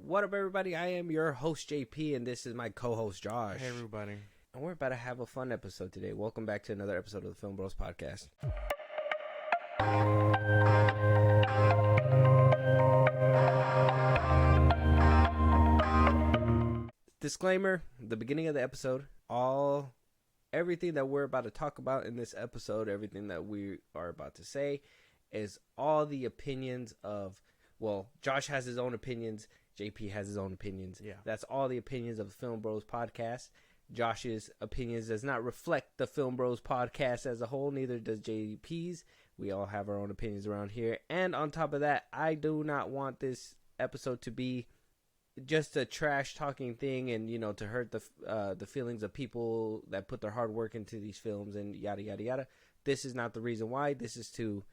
What up, everybody? I am your host, JP, and this is my co-host, Josh. Hey, everybody. And we're about to have a fun episode today. Welcome back to another episode of the FIlmBros podcast. Disclaimer, the beginning of the episode, everything that we're about to talk about in this episode, everything that we are about to say is all the opinions of, well, Josh has his own opinions, JP has his own opinions. Yeah. That's all the opinions of the FIlmBros podcast. Josh's opinions does not reflect the FIlmBros podcast as a whole, neither does JP's. We all have our own opinions around here. And on top of that, I do not want this episode to be just a trash talking thing and, you know, to hurt the feelings of people that put their hard work into these films and yada, yada, yada. This is not the reason why. This is to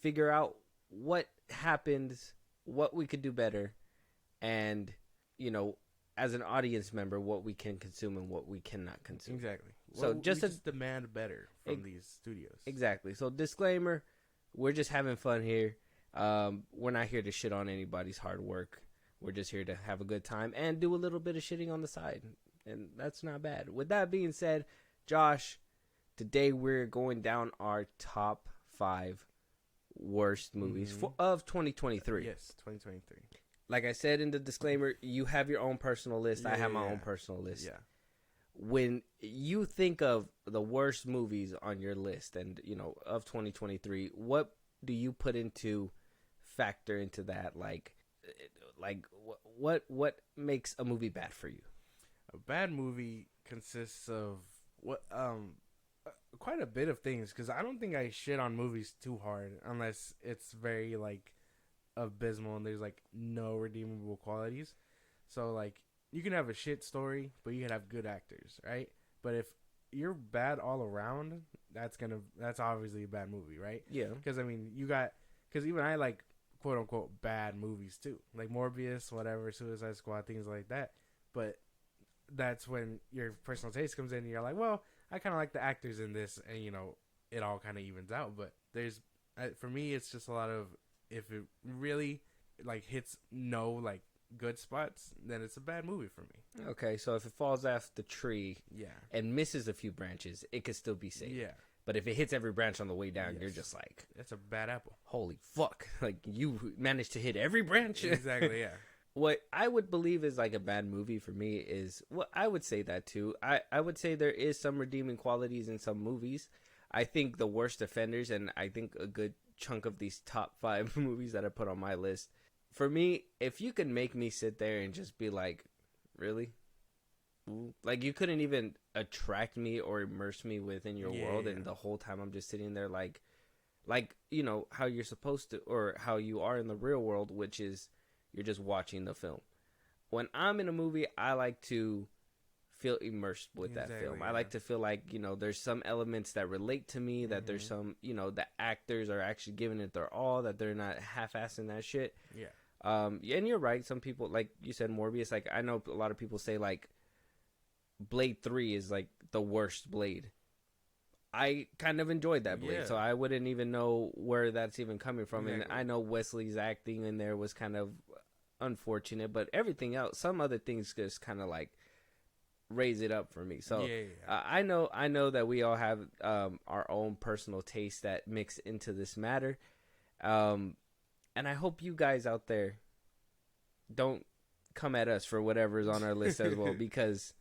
figure out what happened, what we could do better, and, you know, as an audience member, what we can consume and what we cannot consume. Exactly. So well, just demand better from these studios. Exactly. So disclaimer, we're just having fun here. We're not here to shit on anybody's hard work. We're just here to have a good time and do a little bit of shitting on the side. And that's not bad. With that being said, Josh, today we're going down our top 5 worst movies of 2023. Yes, 2023. Like I said in the disclaimer, you have your own personal list. I have my own personal list. Yeah. When you think of the worst movies on your list and, you know, of 2023, what do you put into factor into that? Like what makes a movie bad for you? A bad movie consists of quite a bit of things, because I don't think I shit on movies too hard unless it's very like abysmal and there's like no redeemable qualities. So like you can have a shit story, but you can have good actors, right? But if you're bad all around, that's obviously a bad movie, right? Yeah. Because I mean, because even I like quote unquote bad movies too, like Morbius, whatever, Suicide Squad, things like that. But that's when your personal taste comes in and you're like, well, I kind of like the actors in this, and you know, it all kind of evens out. But for me, it's just a lot of, if it really like hits no like good spots, then it's a bad movie for me. Okay, so if it falls off the tree, yeah, and misses a few branches, it could still be safe. Yeah. But if it hits every branch on the way down, Yes. you're just like, it's a bad apple. holy fuck. Like, you managed to hit every branch? Exactly, yeah. What I would believe is like a bad movie for me is, well, I would say that too. I would say there is some redeeming qualities in some movies. I think the worst offenders, and I think a good chunk of these top 5 movies that I put on my list, for me, if you could make me sit there and just be like, really? Like, you couldn't even attract me or immerse me within your world, and the whole time I'm just sitting there like, you know, how you're supposed to, or how you are in the real world, which is you're just watching the film. When I'm in a movie, I like to feel immersed with that film. Yeah. I like to feel like, you know, there's some elements that relate to me, that there's some, you know, the actors are actually giving it their all, that they're not half-assing that shit. Yeah. And you're right. Some people, like you said, Morbius, like, I know a lot of people say, like, Blade 3 is, like, the worst Blade. I kind of enjoyed that Blade, so I wouldn't even know where that's even coming from. Exactly. And I know Wesley's acting in there was kind of unfortunate, but everything else, some other things just kind of, like, raise it up for me. So I know that we all have our own personal tastes that mix into this matter. And I hope you guys out there don't come at us for whatever's on our list as well, because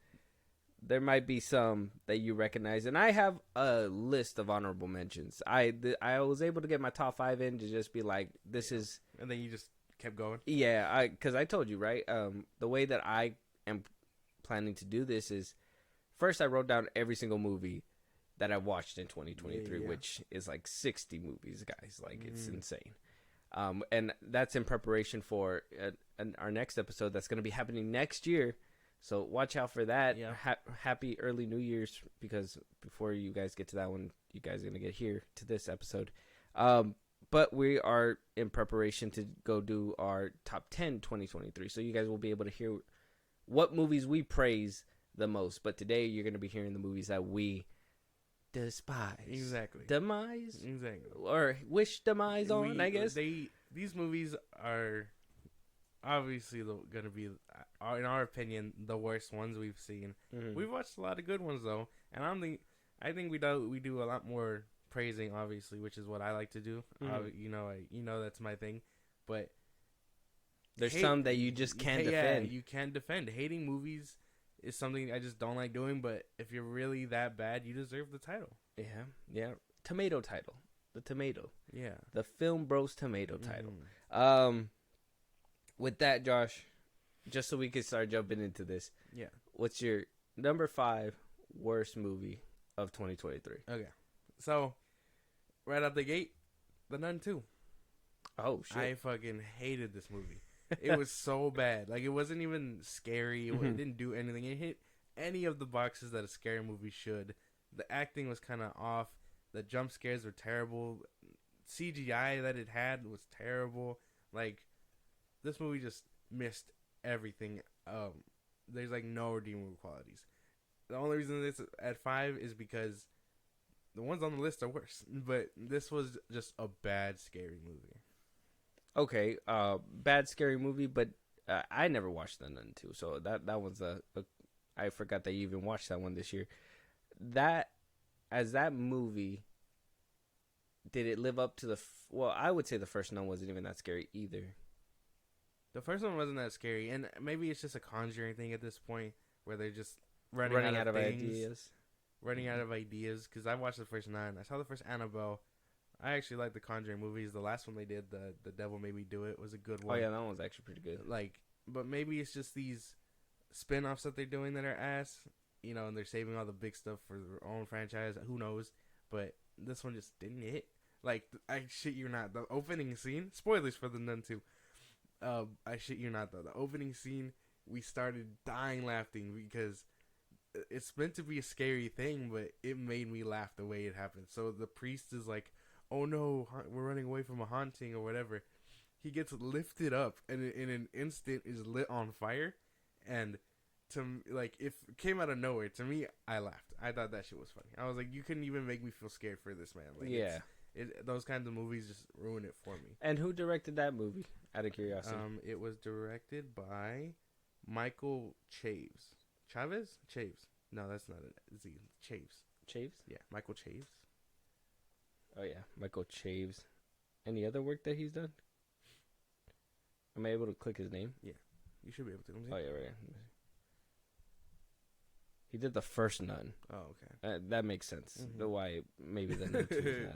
there might be some that you recognize. And I have a list of honorable mentions. I was able to get my top 5 in to just be like, this is... And then you just kept going? Yeah, because I told you, right? The way that I am planning to do this is, first I wrote down every single movie that I watched in 2023, which is like 60 movies, guys. Like, it's insane. And that's in preparation for our next episode that's going to be happening next year. So watch out for that. Yeah. Happy early New Year's, because before you guys get to that one, you guys are going to get here to this episode. But we are in preparation to go do our top 10 2023. So you guys will be able to hear what movies we praise the most. But today you're going to be hearing the movies that we despise. Exactly. Demise? Exactly. Or wish demise on, I guess. These movies are obviously gonna be, in our opinion, the worst ones we've seen. Mm-hmm. We've watched a lot of good ones though, and I think we do a lot more praising, obviously, which is what I like to do. Mm-hmm. That's my thing, but There's some that you just can't defend. Yeah, you can't defend. Hating movies is something I just don't like doing. But if you're really that bad, you deserve the title. Yeah. Tomato title. The tomato. Yeah. The FIlmBros tomato title. Mm-hmm. With that, Josh, just so we can start jumping into this. Yeah. What's your number 5 worst movie of 2023? Okay. So, right out the gate, The Nun 2. Oh, shit. I fucking hated this movie. It was so bad. Like, it wasn't even scary. It didn't do anything. It hit any of the boxes that a scary movie should. The acting was kind of off. The jump scares were terrible. CGI that it had was terrible. Like, this movie just missed everything. There's, like, no redeemable qualities. The only reason it's at 5 is because the ones on the list are worse. But this was just a bad, scary movie. Okay, bad scary movie, but I never watched The Nun 2, so that one's I forgot that you even watched that one this year. That movie, did it live up to well, I would say the first Nun wasn't even that scary either. The first one wasn't that scary, and maybe it's just a Conjuring thing at this point, where they're just running out of ideas. Running out of ideas, because I watched the first Nun. I saw the first Annabelle. I actually like the Conjuring movies. The last one they did, the Devil Made Me Do It, was a good one. Oh yeah, that one was actually pretty good. Like, but maybe it's just these spin-offs that they're doing that are ass, and they're saving all the big stuff for their own franchise. Who knows? But this one just didn't hit. Like, I shit you not, the opening scene. Spoilers for The Nun 2. I shit you not though. The opening scene, we started dying laughing because it's meant to be a scary thing, but it made me laugh the way it happened. So the priest is like, "Oh no, we're running away from a haunting or whatever." He gets lifted up and in an instant is lit on fire, and like, if it came out of nowhere, to me, I laughed. I thought that shit was funny. I was like, you couldn't even make me feel scared for this man. Like, yeah. Those kinds of movies just ruin it for me. And who directed that movie? Out of curiosity. It was directed by Michael Chaves. Chavez? Chaves. No, that's not a Z. Chaves. Chaves? Yeah, Michael Chaves. Oh yeah, Michael Chaves. Any other work that he's done? Am I able to click his name? Yeah, you should be able to. Oh yeah, right. He did the first Nun. Oh, okay. That makes sense. Mm-hmm. Why maybe the Nun 2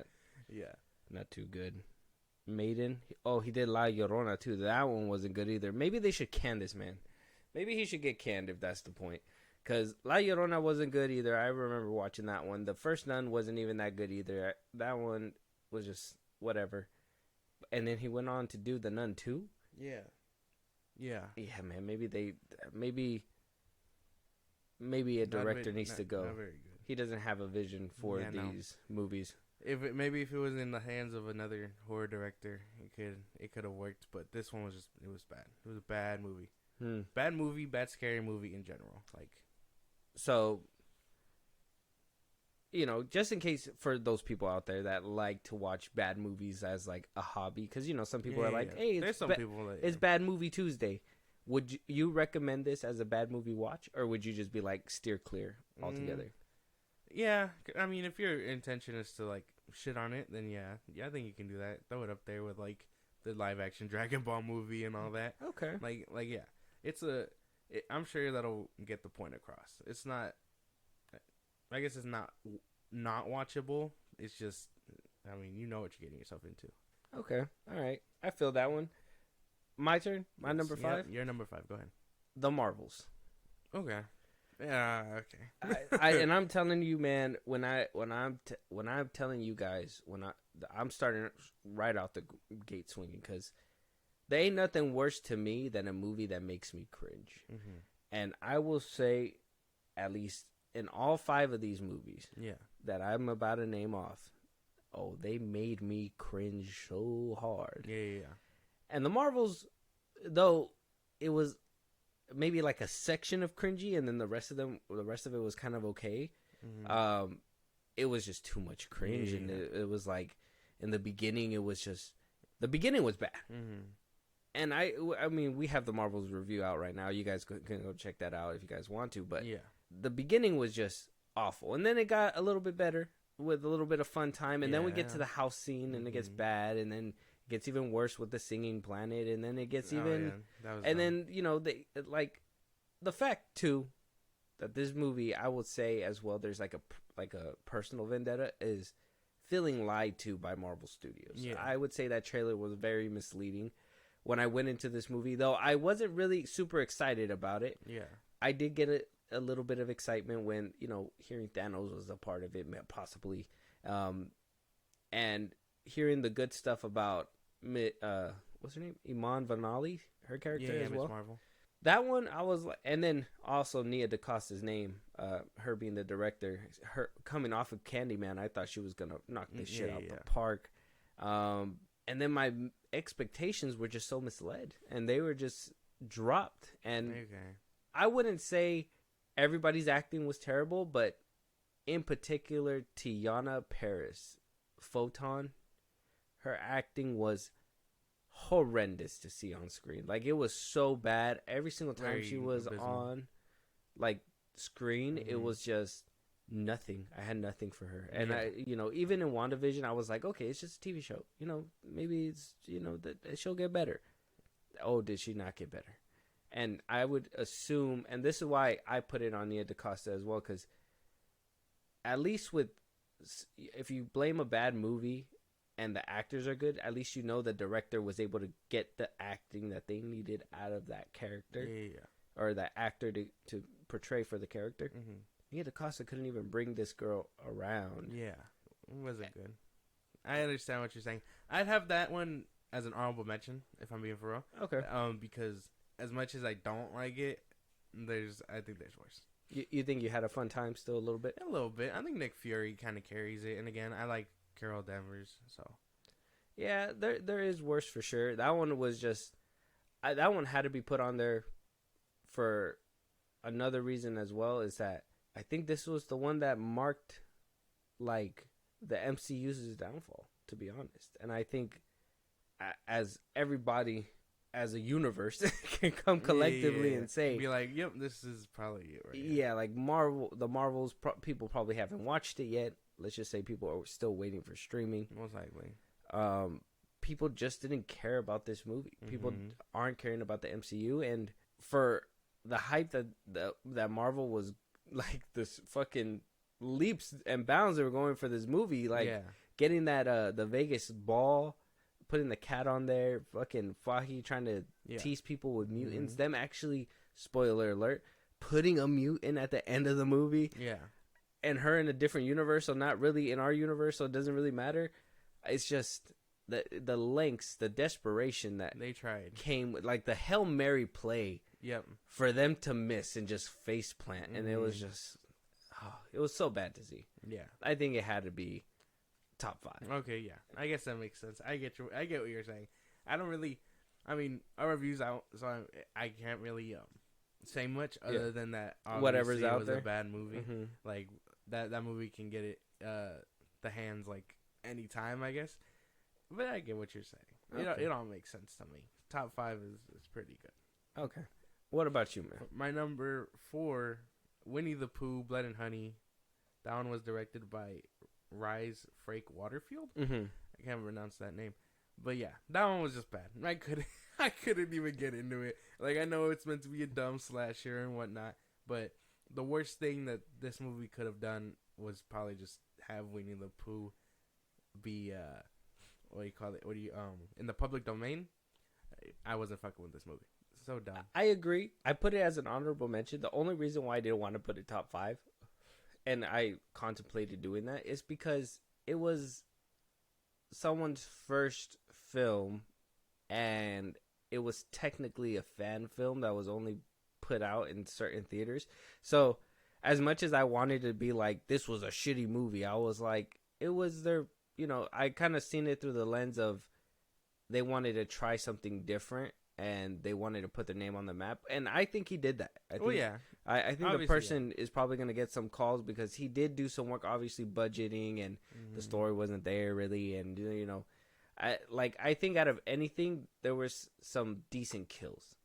is not too good. Maiden. Oh, he did La Llorona too. That one wasn't good either. Maybe they should can this man. Maybe he should get canned if that's the point. Because La Llorona wasn't good either. I remember watching that one. The first Nun wasn't even that good either. That one was just whatever. And then he went on to do The Nun 2. Yeah. Yeah, man. Maybe a director needs to go. Not very good. He doesn't have a vision for these movies. If it was in the hands of another horror director, it could have worked. But this one was it was bad. It was a bad movie. Bad movie, bad scary movie in general. Like, so, just in case for those people out there that like to watch bad movies as like a hobby, because some people are like, hey, there's some people that, it's Bad Movie Tuesday. Would you recommend this as a bad movie watch, or would you just be like steer clear altogether? Yeah, I mean, if your intention is to like shit on it, then yeah, I think you can do that. Throw it up there with like the live action Dragon Ball movie and all that. Okay, like yeah, I'm sure that'll get the point across. It's not, I guess it's not watchable. It's just, I mean, you know what you're getting yourself into. Okay, all right, I feel that one. My turn. My number 5. Your number 5. Go ahead. The Marvels. Okay. Yeah. Okay. And I'm telling you, man, when I'm telling you guys, I'm starting right out the gate swinging, because there ain't nothing worse to me than a movie that makes me cringe. Mm-hmm. And I will say, at least in all 5 of these movies, that I'm about to name off, they made me cringe so hard. Yeah. And the Marvels, though, it was maybe like a section of cringy, and then the rest of it was kind of okay. Mm-hmm. It was just too much cringe, and it was like, in the beginning, the beginning was bad. Mm-hmm. And I mean, we have the Marvels review out right now. You guys can go check that out if you guys want to. But yeah, the beginning was just awful, and then it got a little bit better with a little bit of fun time, and then we get to the house scene, and it gets bad, and then it gets even worse with the singing planet, and then it gets even, and then they like the fact too that this movie, I would say as well, there's like a personal vendetta is feeling lied to by Marvel Studios. Yeah. I would say that trailer was very misleading. When I went into this movie, though, I wasn't really super excited about it. Yeah, I did get a little bit of excitement when, hearing Thanos was a part of it, possibly. And hearing the good stuff about, what's her name? Iman Vellani, her character as well. Ms. Marvel. That one, I was like, and then also Nia DaCosta's name, her being the director, her coming off of Candyman, I thought she was going to knock this shit out the park. And then my expectations were just so misled, and they were just dropped. And I wouldn't say everybody's acting was terrible, but in particular, Teyonah Parris, Photon, her acting was horrendous to see on screen. Like, it was so bad. Every single time she was on, like, screen, it was just nothing. I had nothing for her. And I, even in WandaVision, I was like, okay, it's just a TV show. Maybe it's, that she'll get better. Oh, did she not get better? And I would assume, and this is why I put it on Nia DaCosta as well, because at least if you blame a bad movie and the actors are good, at least the director was able to get the acting that they needed out of that character. Or that actor to portray for the character. Nia DaCosta couldn't even bring this girl around. Yeah, it wasn't good. I understand what you're saying. I'd have that one as an honorable mention, if I'm being for real. Okay. Because as much as I don't like it, I think there's worse. You think you had a fun time still a little bit? A little bit. I think Nick Fury kind of carries it. And again, I like Carol Danvers, so. Yeah, there is worse for sure. That one was just... that one had to be put on there for another reason as well, is that I think this was the one that marked, like, the MCU's downfall, to be honest. And I think as everybody, as a universe, can come collectively and say... Be like, yep, this is probably it right Yeah, here. Like, the Marvels, people probably haven't watched it yet. Let's just say people are still waiting for streaming. Most likely. People just didn't care about this movie. People aren't caring about the MCU. And for the hype that Marvel was... like this fucking leaps and bounds they were going for this movie, like getting that the Vegas ball, putting the cat on there, fucking Fahi trying to tease people with mutants, them actually, spoiler alert, putting a mutant at the end of the movie, and her in a different universe, so not really in our universe, so it doesn't really matter. It's just the lengths, the desperation that they tried came with, like the Hail Mary play. Yep. For them to miss and just face plant, and it was just, it was so bad to see. Yeah, I think it had to be top 5. Okay, yeah, I guess that makes sense. I get what you're saying. I don't really, I mean, our reviews out, so I can't really say much other than that. Whatever's out was there, a bad movie. Like that movie can get it the hands like anytime, I guess. But I get what you're saying. It all makes sense to me. Top 5 is pretty good. Okay. What about you, man? My number 4, Winnie the Pooh, Blood and Honey. That one was directed by Rise Frake Waterfield. I can't pronounce that name, but yeah, that one was just bad. I couldn't even get into it. Like, I know it's meant to be a dumb slasher and whatnot, but the worst thing that this movie could have done was probably just have Winnie the Pooh be what do you call it? In the public domain. I wasn't fucking with this movie. So dumb. I agree. I put it as an honorable mention. The only reason why I didn't want to put it top 5, and I contemplated doing that, is because it was someone's first film, and it was technically a fan film that was only put out in certain theaters. So as much as I wanted to be like, this was a shitty movie, I was like, it was their, I kind of seen it through the lens of they wanted to try something different. And they wanted to put their name on the map. And I think he did that. I think obviously, the person is probably going to get some calls because he did do some work, obviously budgeting, and the story wasn't there really. And, I think out of anything there was some decent kills,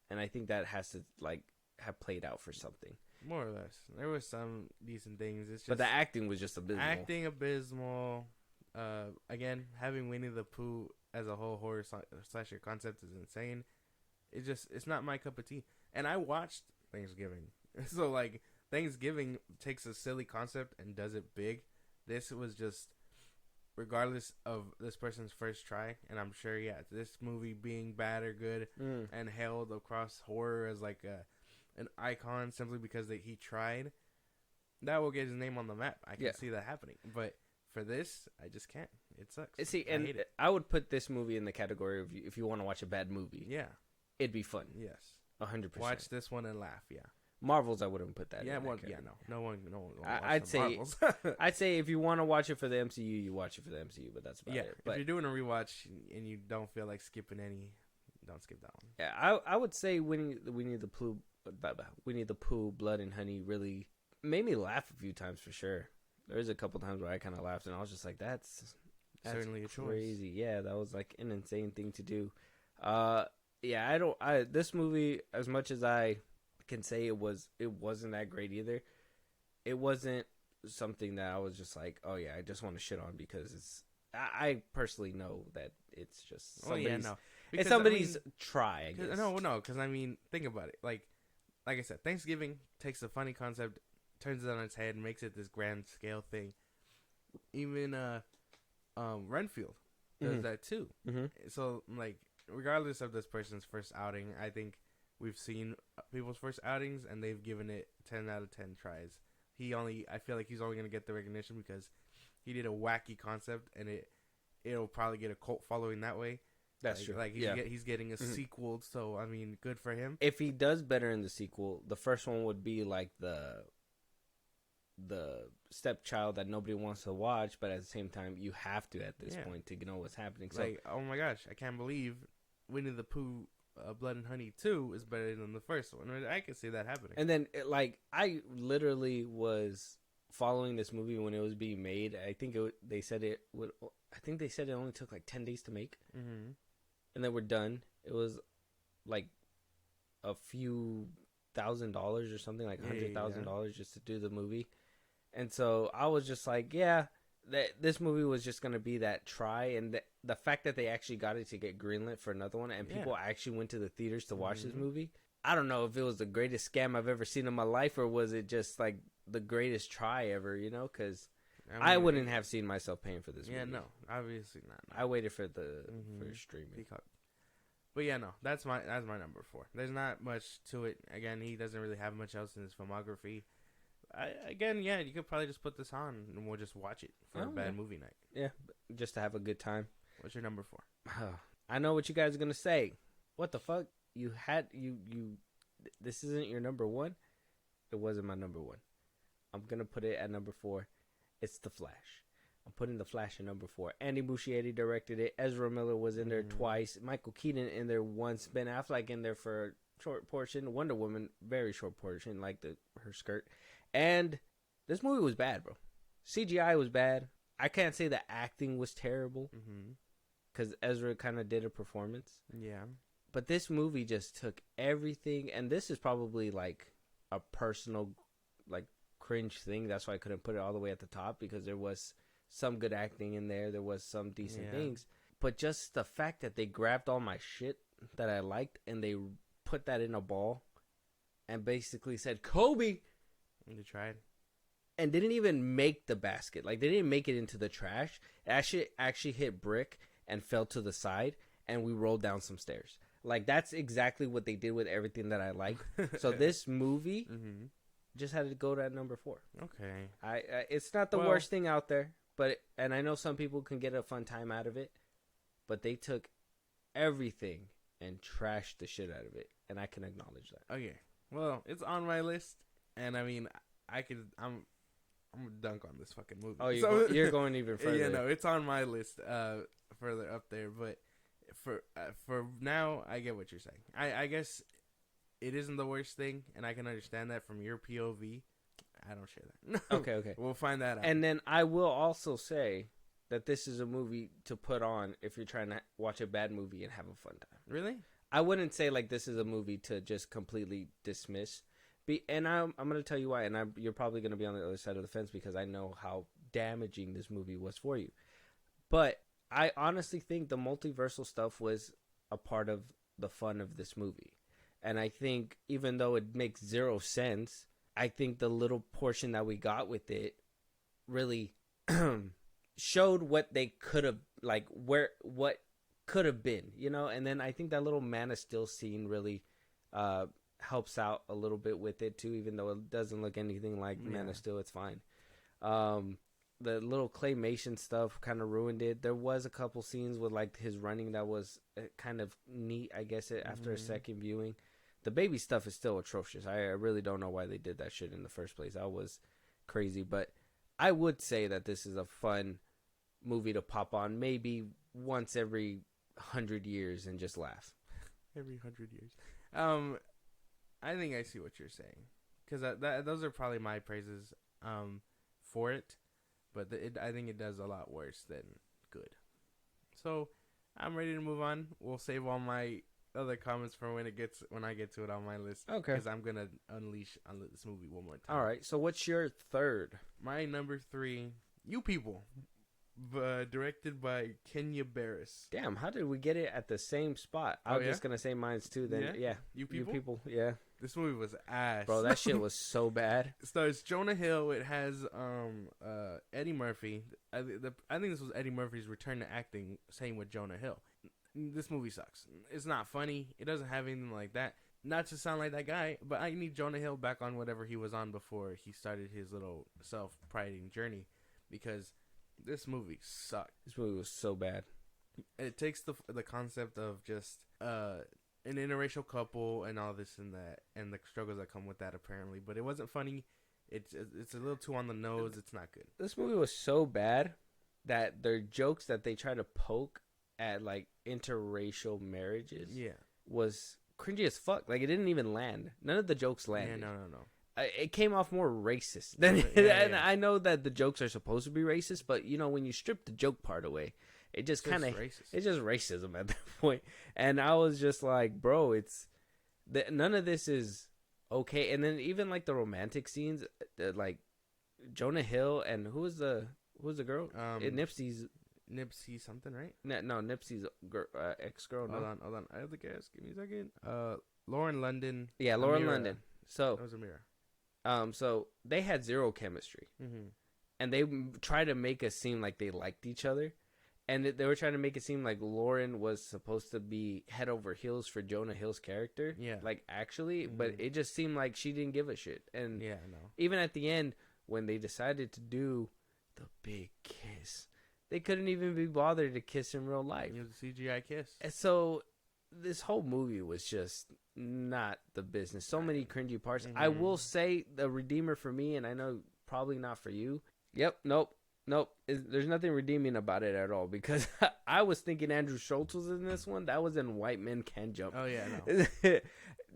and I think that has to like have played out for something. More or less, there was some decent things. It's just But the acting was just abysmal. acting abysmal. Again, having Winnie the Pooh as a whole horror slasher concept is insane. It's not my cup of tea. And I watched Thanksgiving, so like Thanksgiving takes a silly concept and does it big. This was just, regardless of this person's first try, and I'm sure, yeah, this movie being bad or good and hailed across horror as like an icon simply because he tried, that will get his name on the map. I can see that happening. But for this, I just can't. It sucks. See, and I would put this movie in the category of if you want to watch a bad movie. Yeah. It'd be fun. Yes. 100%. Watch this one and laugh, yeah. Marvels, I wouldn't put that. Yeah, in well, that yeah, no one. I'd say, I'd say if you want to watch it for the MCU, you watch it for the MCU. But that's about it. But if you're doing a rewatch and you don't feel like skipping any, don't skip that one. Yeah, I would say Winnie the Pooh, Blood and Honey really made me laugh a few times for sure. There was a couple times where I kind of laughed and I was just like, that's certainly a crazy. Choice. Yeah, that was like an insane thing to do. Yeah, this movie, as much as I can say it wasn't that great either. It wasn't something that I was just like, oh yeah, I just want to shit on because it's. I personally know that it's just it's somebody's try. I guess. No, because I mean, think about it. Like I said, Thanksgiving takes a funny concept, turns it on its head, and makes it this grand scale thing. Even Renfield does that too. Mm-hmm. So like, regardless of this person's first outing, I think we've seen people's first outings and they've given it 10 out of 10 tries. I feel like he's only gonna get the recognition because he did a wacky concept and it'll probably get a cult following that way. That's true. Like he's getting a sequel, so I mean, good for him. If he does better in the sequel, the first one would be like the stepchild that nobody wants to watch, but at the same time, you have to at this point to know what's happening. So, like, oh my gosh, I can't believe Winnie the Pooh, Blood and Honey 2 is better than the first one. I can see that happening. And then, I literally was following this movie when it was being made. I think they said it only took like 10 days to make, and then we're done. It was like a few $1,000 or something, like $100,000 just to do the movie. And so I was just like, yeah, this movie was just going to be that try. And the fact that they actually got it to get greenlit for another one and people actually went to the theaters to watch this movie. I don't know if it was the greatest scam I've ever seen in my life or was it just like the greatest try ever, you know? Because I wouldn't have seen myself paying for this movie. Yeah, no, obviously not. No. I waited for for streaming. Peacock. But yeah, no, that's my number 4. There's not much to it. Again, he doesn't really have much else in his filmography. You could probably just put this on and we'll just watch it for a bad movie night. Yeah, just to have a good time. What's your number 4? I know what you guys are gonna say. What the fuck? You this isn't your number 1? It wasn't my number 1. I'm gonna put it at number 4. It's The Flash. I'm putting The Flash at number 4. Andy Muschietti directed it. Ezra Miller was in there twice. Michael Keaton in there once. Ben Affleck in there for a short portion. Wonder Woman, very short portion, like her skirt. And this movie was bad, bro. CGI was bad. I can't say the acting was terrible because Ezra kind of did a performance. Yeah. But this movie just took everything, and this is probably like a personal, like, cringe thing. That's why I couldn't put it all the way at the top because there was some good acting in there. There was some decent things. But just the fact that they grabbed all my shit that I liked and they put that in a ball and basically said, Kobe! And they tried. And didn't even make the basket. Like, they didn't make it into the trash. It actually hit brick and fell to the side, and we rolled down some stairs. Like, that's exactly what they did with everything that I liked. So this movie just had to go to number 4. Okay. It's not the worst thing out there, and I know some people can get a fun time out of it, but they took everything and trashed the shit out of it, and I can acknowledge that. Okay. Well, it's on my list, and I mean, I'm gonna dunk on this fucking movie. Oh, you're going even further. Yeah, no, it's on my list, further up there. But for now, I get what you're saying. I guess it isn't the worst thing, and I can understand that from your POV. I don't share that. Okay. We'll find that out. And then I will also say, that this is a movie to put on if you're trying to watch a bad movie and have a fun time. Really? I wouldn't say like this is a movie to just completely dismiss. And I'm going to tell you why. And you're probably going to be on the other side of the fence because I know how damaging this movie was for you. But I honestly think the multiversal stuff was a part of the fun of this movie. And I think even though it makes zero sense, I think the little portion that we got with it really showed what they could have, like, what could have been, you know? And then I think that little Man of Steel scene really helps out a little bit with it too, even though it doesn't look anything like Man of Steel. It's fine. The little claymation stuff kind of ruined it. There was a couple scenes with like his running that was kind of neat, I guess, after a second viewing. The baby stuff is still atrocious. I really don't know why they did that shit in the first place. That was crazy. But I would say that this is a fun movie to pop on maybe once every 100 years and just laugh. Every 100 years. I think I see what you're saying, because those are probably my praises for it, but I think it does a lot worse than good. So I'm ready to move on. We'll save all my other comments for when I get to it on my list. Okay. Because I'm gonna unleash on this movie one more time. All right. So what's your third? My number 3, You People, directed by Kenya Barris. Damn, how did we get it at the same spot? I was just gonna say mine's too. Then yeah. You People. You People. Yeah. This movie was ass, bro. That shit was so bad. It stars Jonah Hill. It has Eddie Murphy. I think this was Eddie Murphy's return to acting. Same with Jonah Hill. This movie sucks. It's not funny. It doesn't have anything like that. Not to sound like that guy, but I need Jonah Hill back on whatever he was on before he started his little self-priding journey, because this movie sucked. This movie was so bad. It takes the concept of just an interracial couple and all this and that, and the struggles that come with that, apparently. But it wasn't funny. It's a little too on the nose. It's not good. This movie was so bad that their jokes that they try to poke at, like, interracial marriages, was cringy as fuck. Like, it didn't even land. None of the jokes landed. Yeah, no. It came off more racist than and I know that the jokes are supposed to be racist, but you know, when you strip the joke part away, it just kind of it's just racism at that point. And I was just like, bro, none of this is okay. And then even like the romantic scenes, like Jonah Hill and who was the girl? Nipsey something, right? No, Nipsey's ex-girl. Hold on. I have the guess. Give me a second. Lauren London. Yeah, Lauren London. So that was Amira. So they had zero chemistry, and they tried to make us seem like they liked each other, and they were trying to make it seem like Lauren was supposed to be head over heels for Jonah Hill's character. Yeah, like actually, but it just seemed like she didn't give a shit. And even at the end when they decided to do the big kiss, they couldn't even be bothered to kiss in real life. It was a CGI kiss. And so this whole movie was just not the business. So many cringy parts. I will say the redeemer for me, and I know probably not for you. Nope. There's nothing redeeming about it at all, because I was thinking Andrew Schultz was in this one. That was in White Men Can't Jump. Oh yeah, no.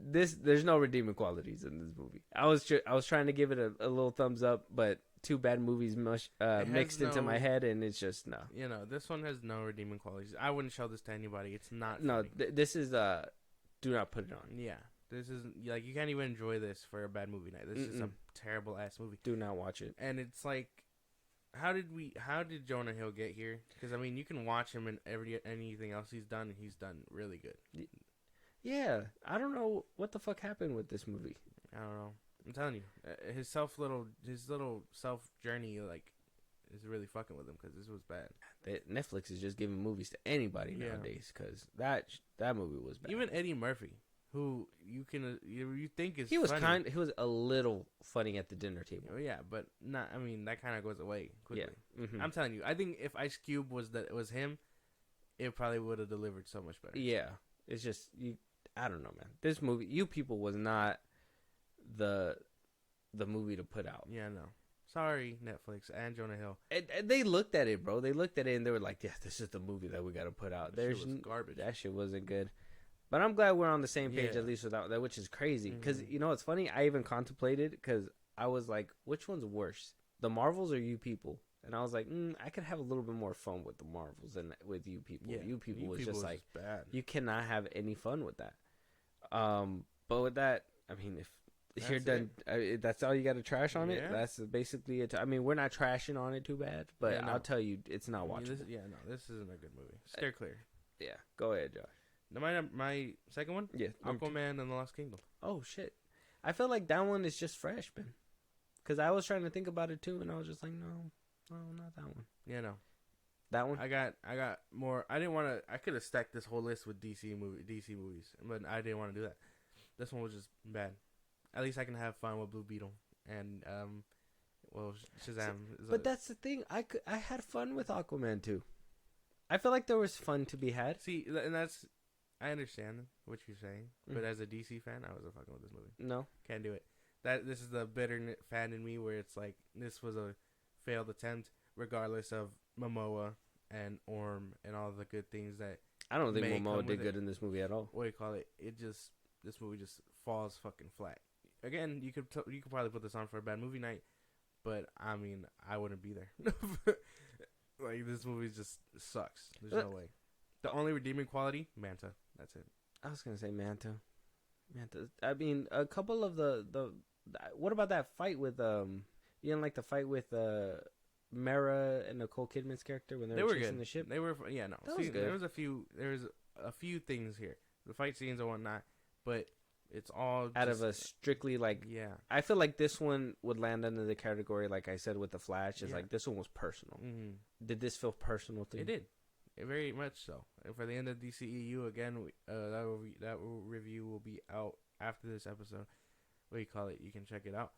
There's no redeeming qualities in this movie. I was trying to give it a little thumbs up, but two bad movies mixed into my head, and it's just no. You know, this one has no redeeming qualities. I wouldn't show this to anybody. It's not. No, this is do not put it on. Yeah, this isn't like you can't even enjoy this for a bad movie night. This is a terrible ass movie. Do not watch it. And it's like, how did Jonah Hill get here? Because I mean, you can watch him in anything else he's done, and he's done really good. Yeah, I don't know what the fuck happened with this movie. I don't know. I'm telling you, his little self journey like is really fucking with him, because this was bad. Netflix is just giving movies to anybody nowadays, because that movie was bad. Even Eddie Murphy, who you think is he was a little funny at the dinner table. Oh, yeah, but not. I mean, that kind of goes away quickly. Yeah. Mm-hmm. I'm telling you, I think if Ice Cube was him, it probably would have delivered so much better. Yeah, it's just I don't know, man. This movie, You People, was not the movie to put out. Yeah, no. Sorry, Netflix and Jonah Hill. And they looked at it, bro. They looked at it and they were like, "Yeah, this is the movie that we got to put out." There's garbage. That shit wasn't good. But I'm glad we're on the same page, at least without that, which is crazy. Because you know what's funny? I even contemplated, because I was like, which one's worse, The Marvels or You People? And I was like, I could have a little bit more fun with the Marvels than with you people. Yeah, you people was just like bad. you cannot have any fun with that. But with that, I mean, if you're done, that's all you got to trash on it. That's basically it. I mean, we're not trashing on it too bad, but I'll tell you, it's not watchable. This isn't a good movie. Steer clear. Yeah, go ahead, Josh. My second one, Aquaman and the Lost Kingdom. Oh shit, I feel like that one is just fresh, man. Because I was trying to think about it too, and I was just like, no, not that one. Yeah, no, that one. I got more. I didn't want to. I could have stacked this whole list with DC movies, but I didn't want to do that. This one was just bad. At least I can have fun with Blue Beetle and Shazam. But that's the thing. I had fun with Aquaman too. I feel like there was fun to be had. See, and that's. I understand what you're saying, but as a DC fan, I wasn't fucking with this movie. No, can't do it. This is the bitter fan in me, where it's like this was a failed attempt, regardless of Momoa and Orm and all the good things that. I don't think Momoa did good in this movie at all. What do you call it? This movie just falls fucking flat. Again, you could probably put this on for a bad movie night, but I mean, I wouldn't be there. Like, this movie just sucks. There's no way. The only redeeming quality, Manta. That's it. I was gonna say Manta. I mean, a couple of the what about that fight with you didn't like the fight with Mara and Nicole Kidman's character when they were chasing the ship? They were no. That was good. There was a few things here, the fight scenes and whatnot, but it's all out of a strictly like. Yeah, I feel like this one would land under the category, like I said with the Flash, is like this one was personal. Mm-hmm. Did this feel personal to you? It did. Very much so. And for the end of DCEU, again, that review will be out after this episode. What do you call it? You can check it out.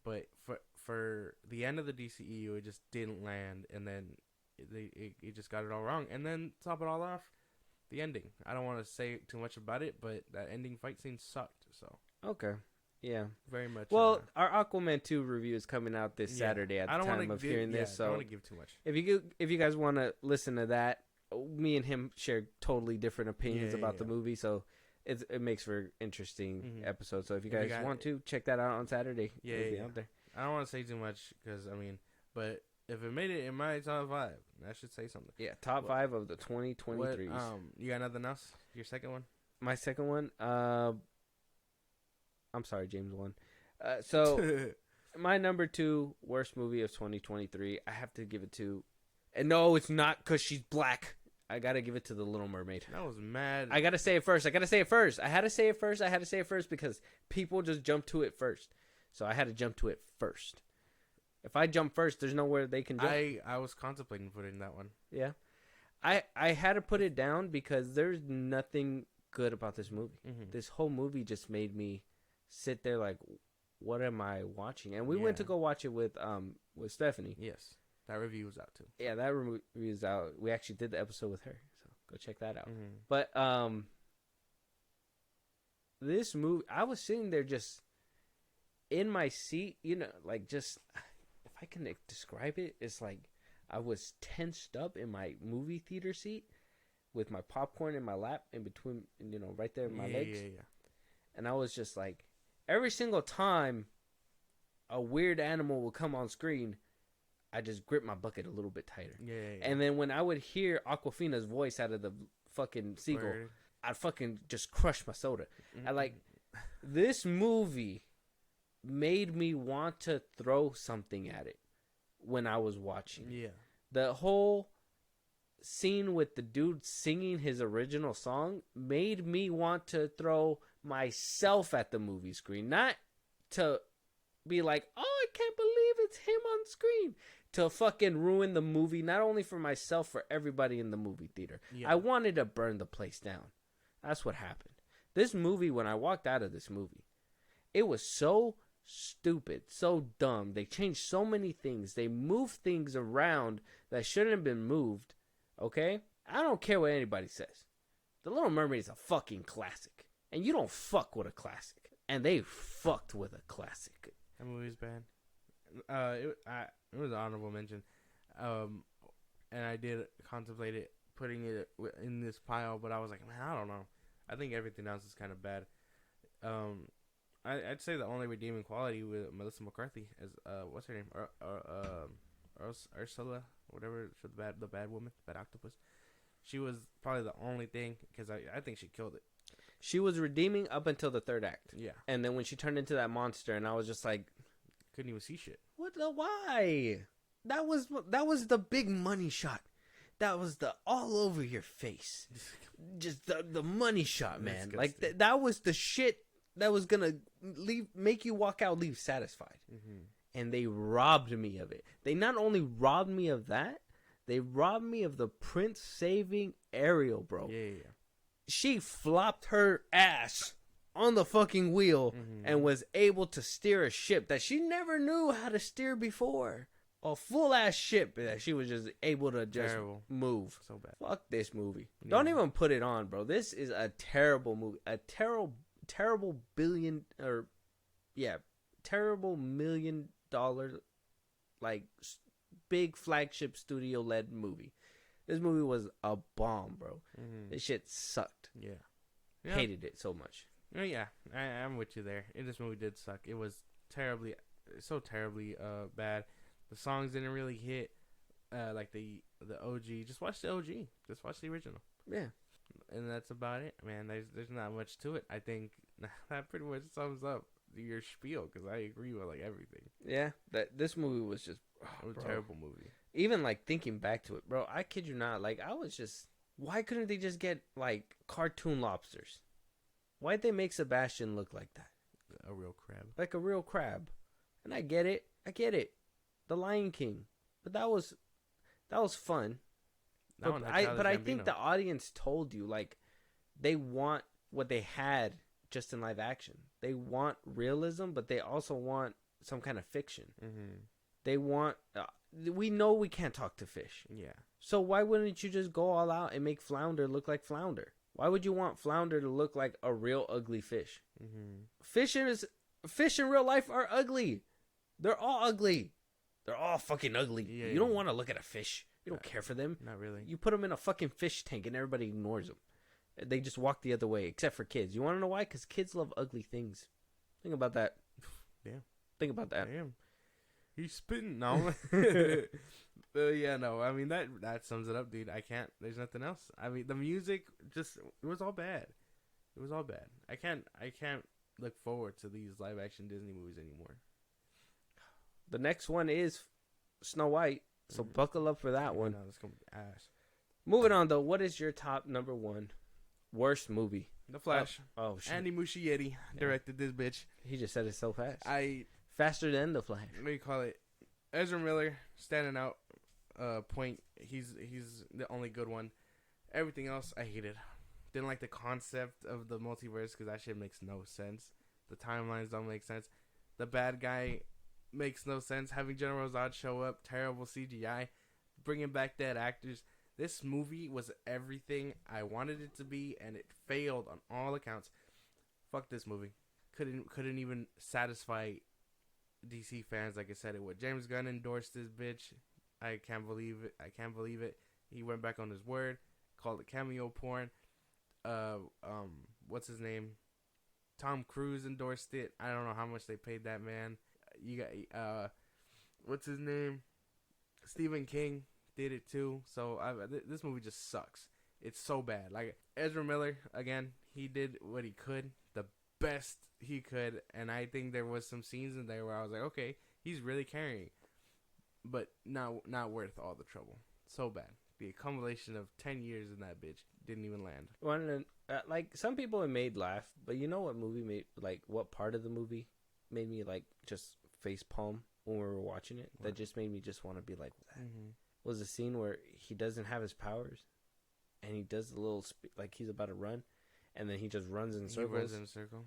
But for the end of the DCEU, it just didn't land, and then it just got it all wrong. And then top it all off, the ending. I don't want to say too much about it, but that ending fight scene sucked. So okay. Yeah, very much. Well, our Aquaman 2 review is coming out this Saturday at the time of hearing this. So I don't want to give too much. If you guys want to listen to that, me and him share totally different opinions about the movie, so it makes for interesting episodes. So if you guys want to check that out on Saturday, it'll be out there. I don't want to say too much because but if it made it in my top 5, that should say something. Yeah, top 5 of the 2023s. You got nothing else? Your second one? My second one. I'm sorry, James won. So my number 2 worst movie of 2023. I have to give it to, and no, it's not because she's black. I gotta give it to The Little Mermaid. That was mad. I gotta say it first. I had to say it first because people just jump to it first. So I had to jump to it first. If I jump first, there's nowhere they can jump. I was contemplating putting that one. Yeah. I had to put it down because there's nothing good about this movie. Mm-hmm. This whole movie just made me sit there like, what am I watching? And we went to go watch it with Stephanie. Yes. That review was out too. Yeah, that review is out. We actually did the episode with her, so go check that out. Mm-hmm. But this movie, I was sitting there just in my seat, like just, if I can describe it, it's like I was tensed up in my movie theater seat with my popcorn in my lap in between, right there in my legs. Yeah. And I was just like, every single time a weird animal will come on screen, I just grip my bucket a little bit tighter. Yeah. And then when I would hear Aquafina's voice out of the fucking seagull, I'd fucking just crush my soda. Mm-hmm. This movie made me want to throw something at it when I was watching. Yeah. The whole scene with the dude singing his original song made me want to throw myself at the movie screen. Not to be like, oh, I can't believe it's him on screen. To fucking ruin the movie, not only for myself, for everybody in the movie theater. Yeah. I wanted to burn the place down. That's what happened. This movie, when I walked out of this movie, it was so stupid, so dumb. They changed so many things. They moved things around that shouldn't have been moved. Okay? I don't care what anybody says. The Little Mermaid is a fucking classic. And you don't fuck with a classic. And they fucked with a classic. That movie's bad. It was an honorable mention, and I did contemplate putting it in this pile, but I was like, man, I don't know. I think everything else is kind of bad. I'd say the only redeeming quality with Melissa McCarthy is what's her name, Ursula, whatever, the bad woman, bad octopus. She was probably the only thing, because I think she killed it. She was redeeming up until the third act. Yeah. And then when she turned into that monster, and I was just like, couldn't even see shit. What the why? That was the big money shot. That was the all over your face. Just the money shot, man. Like that was the shit that was gonna make you walk out leave satisfied. Mm-hmm. And they robbed me of it. They not only robbed me of that, they robbed me of the prince saving Ariel, bro. Yeah. She flopped her ass on the fucking wheel and was able to steer a ship that she never knew how to steer before. A full ass ship that she was just able to just move. So bad. Fuck this movie. Yeah. Don't even put it on, bro. This is a terrible movie. A terrible $1 million like big flagship studio led movie. This movie was a bomb, bro. This shit sucked. Yeah. Hated it so much. Oh, yeah, I'm with you there. This movie did suck. It was so terribly bad. The songs didn't really hit like the OG. Just watch the OG. Just watch the original. Yeah. And that's about it, man. There's not much to it. I think that pretty much sums up your spiel, because I agree with like everything. Yeah, this movie was just it was a terrible movie. Even like thinking back to it, bro, I kid you not, like I was just, why couldn't they just get like cartoon lobsters? Why'd they make Sebastian look like that? A real crab. Like a real crab. And I get it. The Lion King. But that was fun. But I think the audience told you, like, they want what they had just in live action. They want realism, but they also want some kind of fiction. Mm-hmm. They want... we know we can't talk to fish. Yeah. So why wouldn't you just go all out and make Flounder look like Flounder? Why would you want Flounder to look like a real ugly fish? Mm-hmm. Fish in real life are ugly. They're all ugly. They're all fucking ugly. Yeah, you don't want to look at a fish. You don't care for them. Not really. You put them in a fucking fish tank and everybody ignores them. They just walk the other way, except for kids. You want to know why? Because kids love ugly things. Think about that. Yeah. Think about that. Damn. He's spitting. No. Yeah, no. I mean, that sums it up, dude. I can't. There's nothing else. I mean, the music just, it was all bad. It was all bad. I can't look forward to these live action Disney movies anymore. The next one is Snow White, so buckle up for that one. No, that's gonna be ass. Moving on though, what is your top number one worst movie? The Flash. Oh shit. Andy Muschietti directed this bitch. He just said it so fast. Faster than The Flash. What do you call it? Ezra Miller standing out. Point. He's the only good one. Everything else I hated. Didn't like the concept of the multiverse because that shit makes no sense. The timelines don't make sense. The bad guy makes no sense. Having General Zod show up, terrible CGI, bringing back dead actors. This movie was everything I wanted it to be, and it failed on all accounts. Fuck this movie. Couldn't even satisfy DC fans like I said it would. James Gunn endorsed this bitch. I can't believe it. He went back on his word, called it cameo porn. What's his name? Tom Cruise endorsed it. I don't know how much they paid that man. You got what's his name? Stephen King did it too. So this movie just sucks. It's so bad. Like Ezra Miller again, he did what he could, the best he could, and I think there was some scenes in there where I was like, okay, he's really carrying, but not worth all the trouble. So bad. The accumulation of 10 years in that bitch didn't even land. Well, like some people it made laugh, but you know what movie made, like what part of the movie made me like just face palm when we were watching it? What? That just made me just want to be like that. Mm-hmm. Was the scene where he doesn't have his powers and he does the little like he's about to run and then he just runs in circles. He runs in a circle.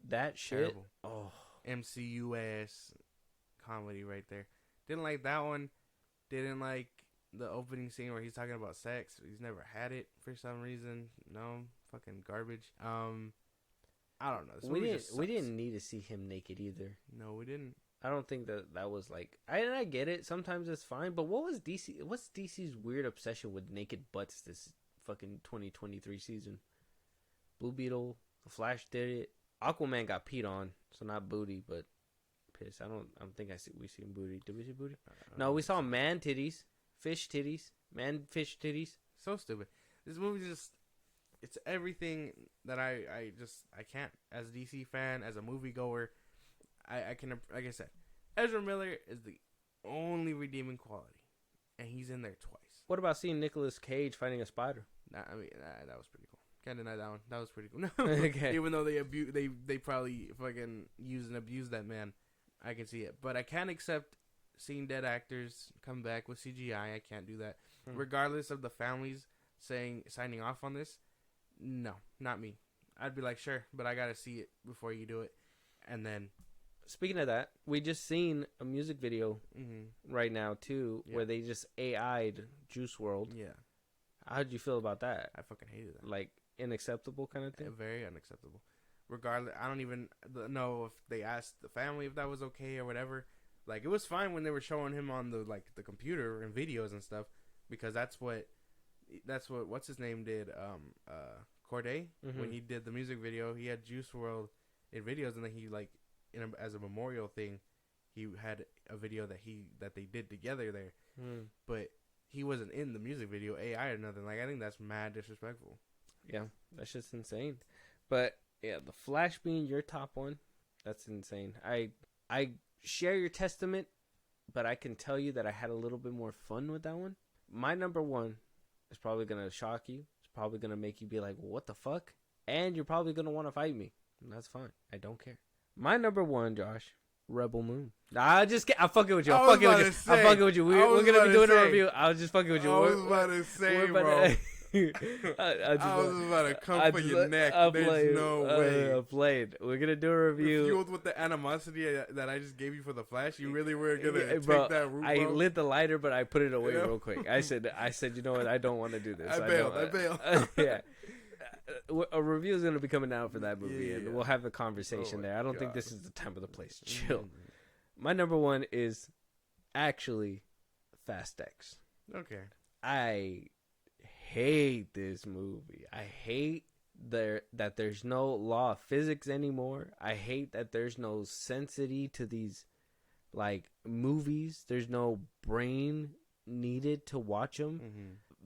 That shit. Terrible. Oh, MCU ass comedy right there. Didn't like that one. Didn't like the opening scene where he's talking about sex. He's never had it for some reason. No, fucking garbage. I don't know. We didn't need to see him naked either. No, we didn't. I don't think that was like. I get it. Sometimes it's fine. But what's DC's weird obsession with naked butts this fucking 2023 season? Blue Beetle, The Flash did it. Aquaman got peed on, so not booty, but piss. I don't think we seen booty. Did we see booty? No, we saw man titties, fish titties, man fish titties. So stupid. This movie just, it's everything that I can't, as a DC fan, as a moviegoer, I can, like I said, Ezra Miller is the only redeeming quality, and he's in there twice. What about seeing Nicolas Cage fighting a spider? I mean, that was pretty cool. Can't deny that one. That was pretty cool. Okay. Even though they probably fucking use and abuse that man, I can see it. But I can't accept seeing dead actors come back with CGI. I can't do that. Regardless of the families signing off on this, no, not me. I'd be like, sure, but I gotta see it before you do it. And then, speaking of that, we just seen a music video right now too, where they just AI'd Juice WRLD. Yeah. How'd you feel about that? I fucking hated that. Like, unacceptable kind of thing? Very unacceptable. Regardless, I don't even know if they asked the family if that was okay or whatever. Like, it was fine when they were showing him on the computer and videos and stuff, because that's what what's his name did. Corday, when he did the music video, he had Juice WRLD in videos, and then he as a memorial thing, he had a video that they did together there. But he wasn't in the music video, AI or nothing. Like, I think that's mad disrespectful. Yeah, that's just insane. But yeah, the Flash being your top one, that's insane. I share your testament, but I can tell you that I had a little bit more fun with that one. My number one is probably gonna shock you. It's probably gonna make you be like, well, what the fuck? And you're probably gonna want to fight me. And that's fine. I don't care. My number one, Josh, Rebel Moon. I'm fucking with you. I'm fucking with you. We're gonna be doing a review. I was just fucking with you. I was about to say, bro. I was about to come for your neck. There's no way. Played. We're gonna do a review. Fueled with the animosity that I just gave you for the Flash, you really were gonna take that route, bro? I lit the lighter, but I put it away real quick. I said, you know what? I don't want to do this. I bailed. Yeah. A review is gonna be coming out for that movie, and we'll have a conversation there. I don't think this is the time or the place. Chill. My number one is actually Fast X. Okay. I hate this movie. I hate that there's no law of physics anymore. I hate that there's no sensitivity to these movies. There's no brain needed to watch them.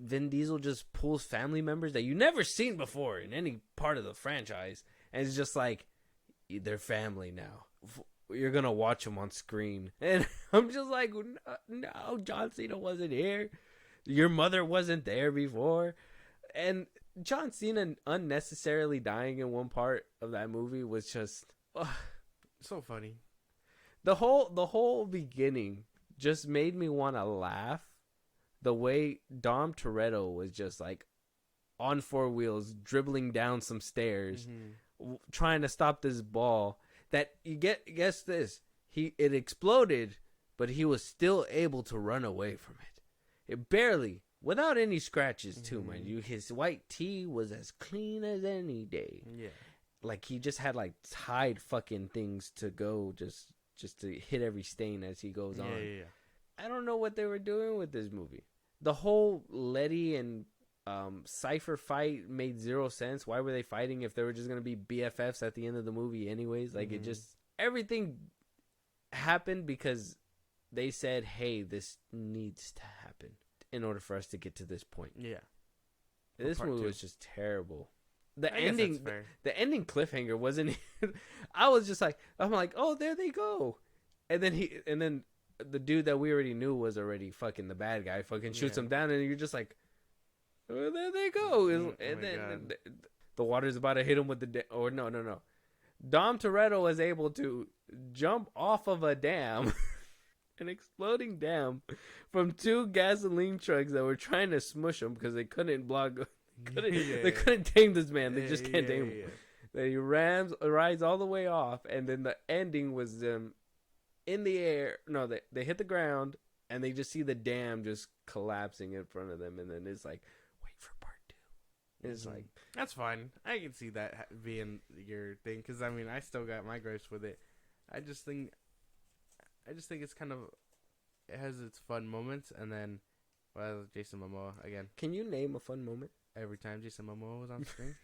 Vin Diesel just pulls family members that you never seen before in any part of the franchise, and it's just like, they're family now. You're gonna watch them on screen, and I'm just like, no, John Cena wasn't here. Your mother wasn't there before. And John Cena unnecessarily dying in one part of that movie was just so funny. The whole beginning just made me want to laugh. The way Dom Toretto was just like on four wheels, dribbling down some stairs, trying to stop this ball. That guess this, it exploded, but he was still able to run away from it. It barely, without any scratches too, mind you. His white tee was as clean as any day. Yeah. Like, he just had tied fucking things to go just to hit every stain as he goes on. Yeah. I don't know what they were doing with this movie. The whole Letty and Cypher fight made zero sense. Why were they fighting if they were just going to be BFFs at the end of the movie anyways? It just, everything happened because they said, hey, this needs to happen in order for us to get to this point. Yeah. This movie was just terrible. The ending cliffhanger wasn't I was just like, I'm like, oh, there they go. And then the dude that we already knew was already fucking the bad guy fucking shoots him down, and you're just like, oh, there they go. And then the water's about to hit him with no. Dom Toretto was able to jump off of a dam, an exploding dam, from two gasoline trucks that were trying to smush him because they couldn't they couldn't tame this man. They just can't tame him. Then he rides all the way off, and then the ending was them in the air. No, they hit the ground, and they just see the dam just collapsing in front of them, and then it's like, wait for part 2. It's like, that's fine. I can see that being your thing, because I mean, I still got my gripes with it. I just think it's kind of, it has its fun moments, and then, well, Jason Momoa again. Can you name a fun moment? Every time Jason Momoa was on screen.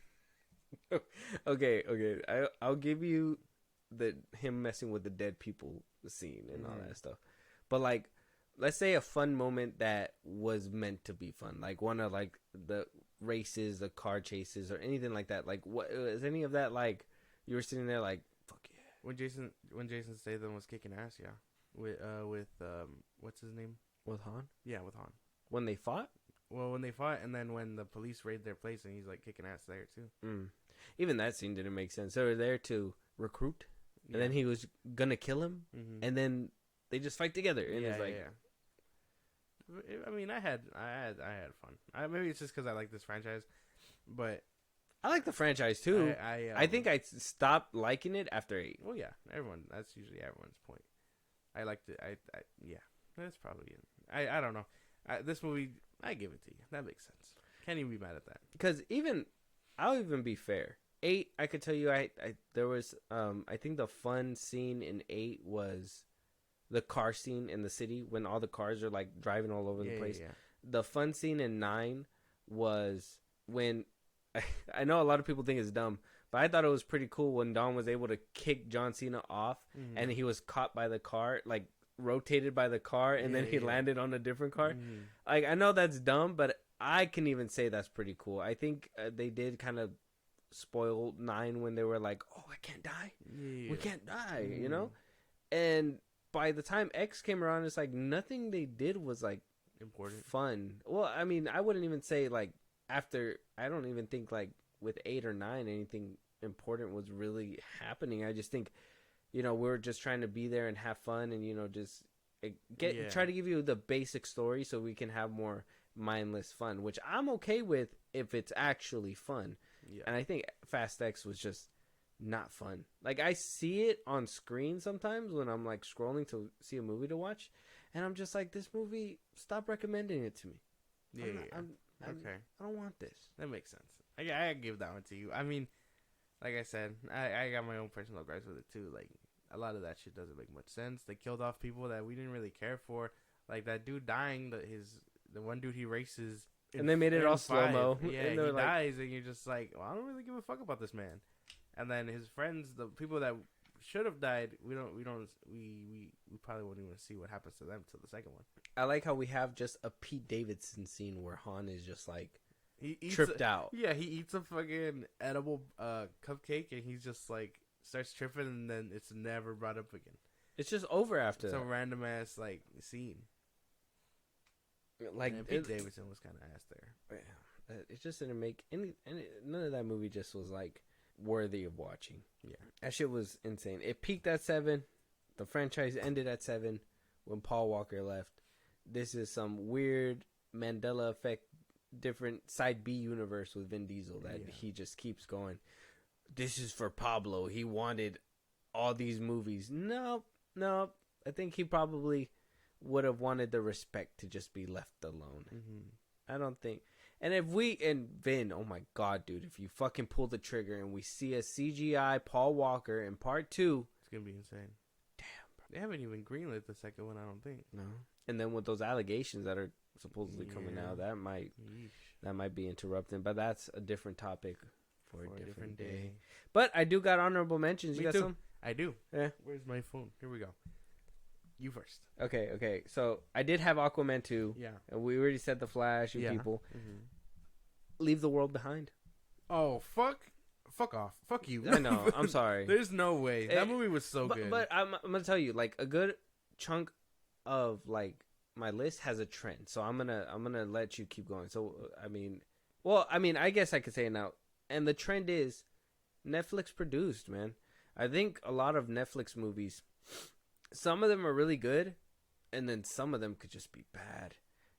Okay. I'll give you him messing with the dead people scene and all that stuff. But like, let's say a fun moment that was meant to be fun, like one of like the races, the car chases, or anything like that. Like, what is any of that? Like, you were sitting there like, fuck yeah. When Jason Statham was kicking ass, yeah, with what's his name? With Han? Yeah, with Han. When they fought? Well, when they fought, and then when the police raid their place, and he's like kicking ass there too. Even that scene didn't make sense. They were there to recruit, and then he was gonna kill him, and then they just fight together, and it's like, I mean, I had fun. Maybe it's just because I like this franchise, but I like the franchise too. I think I stopped liking it after 8. Well, yeah, that's usually everyone's point. I liked it. Yeah, that's probably it. I don't know. This movie, I give it to you. That makes sense. Can't even be mad at that. Because I'll even be fair. 8, I could tell you, there was, I think the fun scene in 8 was the car scene in the city when all the cars are like driving all over the place. Yeah. The fun scene in 9 was when, I know a lot of people think it's dumb, but I thought it was pretty cool when Dom was able to kick John Cena off and he was caught by the car, like rotated by the car, and then he landed on a different car. Like, I know that's dumb, but I can even say that's pretty cool. I think they did kind of spoil 9 when they were like, oh, I can't die. We can't die, you know? And by the time X came around, it's like nothing they did was like important, fun. Well, I mean, I wouldn't even say like after, I don't even think like with 8 or 9 anything important was really happening. I just think, you know, we're just trying to be there and have fun, and, you know, just try to give you the basic story so we can have more mindless fun, which I'm okay with if it's actually fun. And I think Fast X was just not fun. Like, I see it on screen sometimes when I'm like scrolling to see a movie to watch, and I'm just like, this movie, stop recommending it to me. Okay, I don't want this. That makes sense. I give that one to you. I mean, like I said, I got my own personal gripes with it too. Like, a lot of that shit doesn't make much sense. They killed off people that we didn't really care for. Like that dude dying, the one dude he races, and they made it all slow mo. Yeah, and he dies, and you're just like, well, I don't really give a fuck about this man. And then his friends, the people that should have died, we probably won't even see what happens to them till the second one. I like how we have just a Pete Davidson scene where Han is just like he tripped out. Yeah, he eats a fucking edible cupcake, and he's just like starts tripping, and then it's never brought up again. It's just over after some random ass like scene. Like Pete Davidson was kind of ass there. Yeah, it just didn't make any. None of that movie just was like worthy of watching. Yeah, that shit was insane. It peaked at 7. The franchise ended at 7 when Paul Walker left. This is some weird Mandela effect, different side B universe with Vin Diesel that he just keeps going. This is for Pablo. He wanted all these movies. Nope. I think he probably would have wanted the respect to just be left alone. I don't think. And Vin, oh my god, dude, if you fucking pull the trigger and we see a CGI Paul Walker in part 2, it's gonna be insane. Damn, bro. They haven't even greenlit the second one, I don't think. No. And then with those allegations that are supposedly coming out, that might be interrupting. But that's a different topic for a different day. But I do got honorable mentions. You got some? I do. Yeah. Where's my phone? Here we go. You first. Okay. So I did have Aquaman 2. Yeah. And we already said The Flash and people. Leave the World Behind. Oh, fuck off. Fuck you. I know. I'm sorry. There's no way. That movie was so good. But I'm going to tell you, like, a good chunk of, like, my list has a trend. So I'm going to let you keep going. So, I guess I could say it now. And the trend is Netflix produced, man. I think a lot of Netflix movies, some of them are really good, and then some of them could just be bad.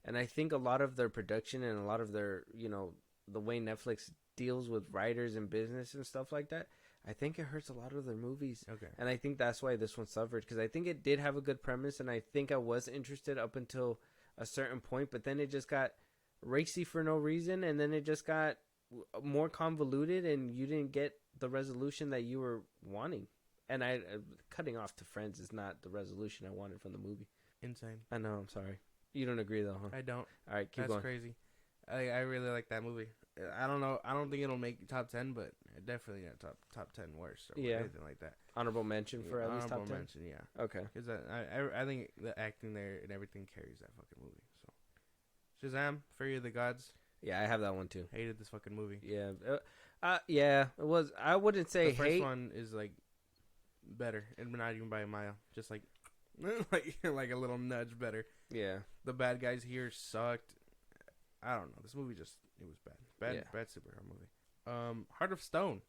And I think a lot of their production and a lot of their, you know, the way Netflix deals with writers and business and stuff like that, I think it hurts a lot of their movies. Okay. And I think that's why this one suffered, because I think it did have a good premise, and I think I was interested up until a certain point, but then it just got racy for no reason, and then it just got more convoluted, and you didn't get the resolution that you were wanting. And cutting off to friends is not the resolution I wanted from the movie. Insane. I know. I'm sorry. You don't agree though, huh? I don't. All right, keep going. That's crazy. I really like that movie. I don't know. I don't think it'll make top 10, but definitely not top 10 worst or Yeah. anything like that. Honorable mention for at least top 10. Mention, yeah. Okay. Because I think the acting there and everything carries that fucking movie. So Shazam, Fury of the Gods. Yeah, I have that one too. Hated this fucking movie. Yeah. Yeah, it was. I wouldn't say the first hate. one is like better, and not even by a mile. Just like like a little nudge better. Yeah. The bad guys here sucked. I don't know. This movie just it was bad. Bad superhero movie. Heart of Stone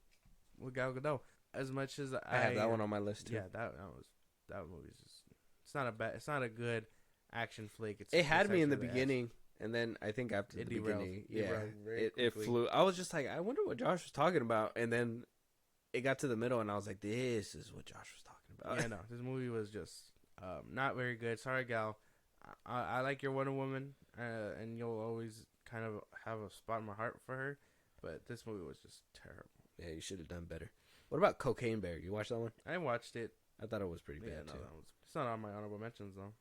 with Gal Gadot. As much as I have that one on my list too. Yeah, that movie's just it's not a good action flick. It had me in the beginning, and then I think after the beginning, it flew. I was just like, I wonder what Josh was talking about, and then it got to the middle, and I was like, this is what Josh was talking about. Yeah, no, this movie was just not very good. Sorry, Gal. I like your Wonder Woman, and you'll always kind of have a spot in my heart for her, but this movie was just terrible. Yeah, you should have done better. What about Cocaine Bear? You watched that one? I watched it. I thought it was pretty bad too. It's not on my honorable mentions though.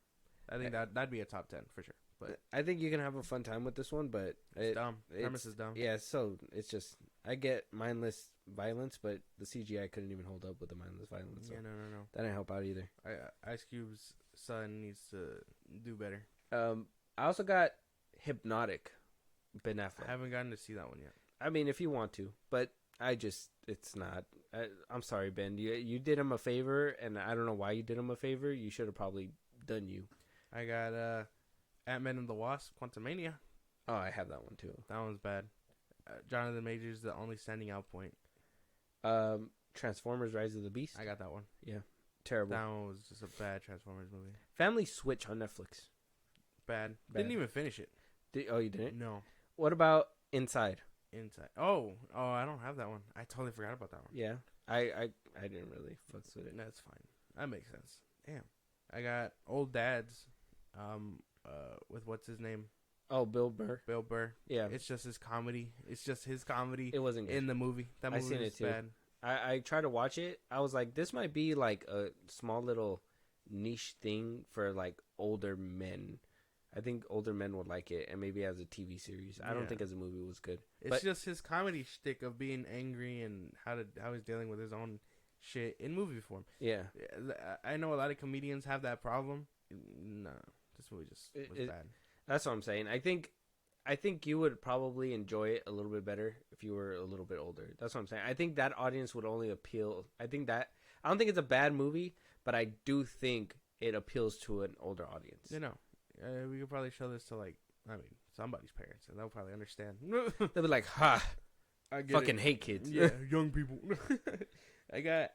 I think that'd be a top 10 for sure. But I think you can have a fun time with this one, but it's dumb. Premise is dumb. Yeah, so it's just I get mindless violence, but the CGI couldn't even hold up with the mindless violence. So yeah, no. That didn't help out either. Ice Cube's son needs to do better. I also got Hypnotic, Ben Affleck. I haven't gotten to see that one yet. I mean, if you want to, but it's not. I'm sorry, Ben. You did him a favor, and I don't know why you did him a favor. You should have probably done you. I got Ant-Man and the Wasp, Quantumania. Oh, I have that one too. That one's bad. Jonathan Majors, the only standing out point. Transformers: Rise of the Beast. I got that one. Yeah, terrible. That one was just a bad Transformers movie. Family Switch on Netflix. Bad. Didn't even finish it. You didn't? No. What about Inside? Oh, I don't have that one. I totally forgot about that one. Yeah, I didn't really fuck with it. That's fine. That makes sense. Damn. I got Old Dads, with what's his name? Oh, Bill Burr. Bill Burr. Yeah. It's just his comedy. It wasn't good. In the movie. That movie was bad. I tried to watch it. I was like, this might be like a small little niche thing for like older men. I think older men would like it, and maybe as a TV series. I don't think as a movie it was good. It's just his comedy shtick of being angry and how he's dealing with his own shit in movie form. Yeah. I know a lot of comedians have that problem. No, this movie just was bad. That's what I'm saying. I think you would probably enjoy it a little bit better if you were a little bit older. That's what I'm saying. I think that audience would only appeal. I don't think it's a bad movie, but I do think it appeals to an older audience. You know, we could probably show this to somebody's parents, and they'll probably understand. They'll be like, "Ha, I fucking hate kids." Yeah, young people. I got